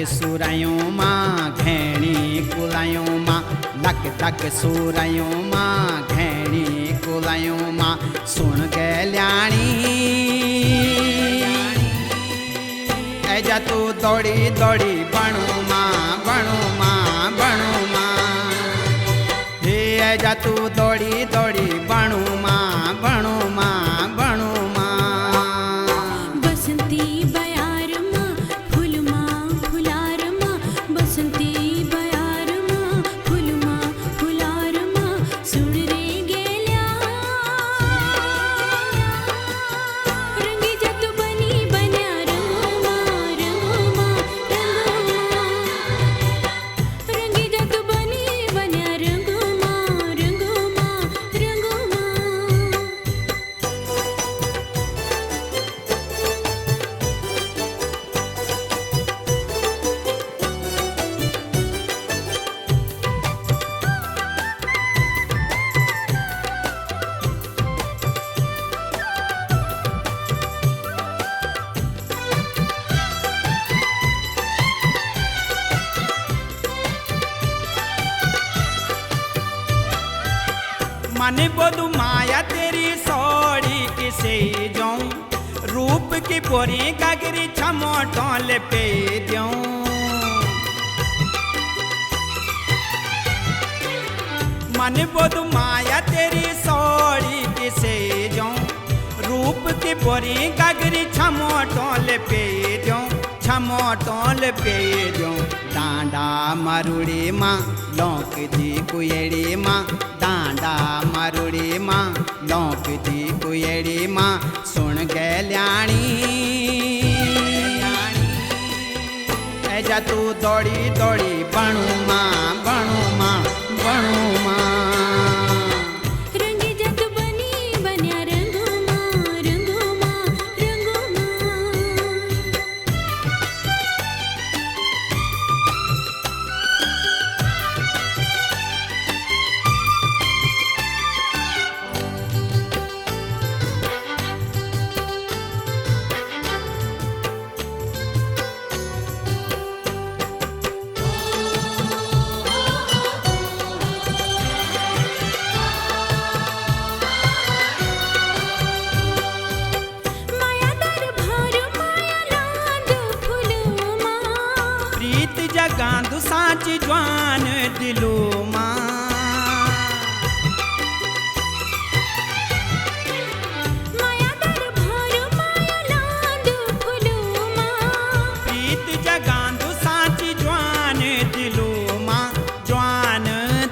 सूरायों माँ घेणी कुलायों माँ, लक तक सूरायों माँ घेणी कुलायों माँ। सुन गल्याणी ऐजा तू दौड़ी दौड़ी बणू माँ बणू माँ बणू माँ। हे ऐजा तू दौड़ी दौड़ी बणू माँ बणू माँ बणू माँ। बसंती बयार माँ फूल माँ फुलार माँ, बसंती बयार माँ फूल माँ फुलार माँ। सुन रे गेल्या रंगी जत बनी बन्या रंगो माँ रंगो माँ रंगो माँ। रंगी जत बनी बन्या रंगो माँ रंगो माँ रंगो माँ। मने बोधु माया तेरी सोड़ी किसे जाऊं, रूप की बोरी गागरी छमोटों ले पे दूं। मने बोधु माया तेरी सोड़ी किसे जाऊं, रूप की बोरी गागरी छमोटों ले पे दूं छमोटों ले पे दूं। डांडा मारुड़ी माँ लौक दी कुएड़ी माँ, डांडा मारुड़ी माँ लौक दी कुएड़ी माँ। सुन गल्याणी ऐजा तू दौड़ी दौड़ी बणू माँ बणू माँ बणू माँ। रंगी जत बनी बन्या रंगो माँ रंगो माँ रंगो माँ। माया दरबार माया लांद फूल माँ, प्रीत जगांदु सांची ज्वान दिलो माँ। माया दरबार माया लांद फूल माँ। प्रीत जगांदु सांची ज्वान दिलो माँ ज्वान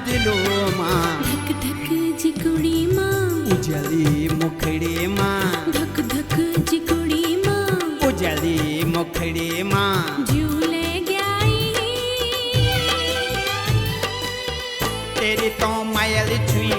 दिलो माँ। धक धक जिकुड़ी माँ उजली मुखड़ी माँ धक धक जिकुड़ी माँ। उजली मुखड़ी माँ। झूले गयाई तेरी तो मायल छुई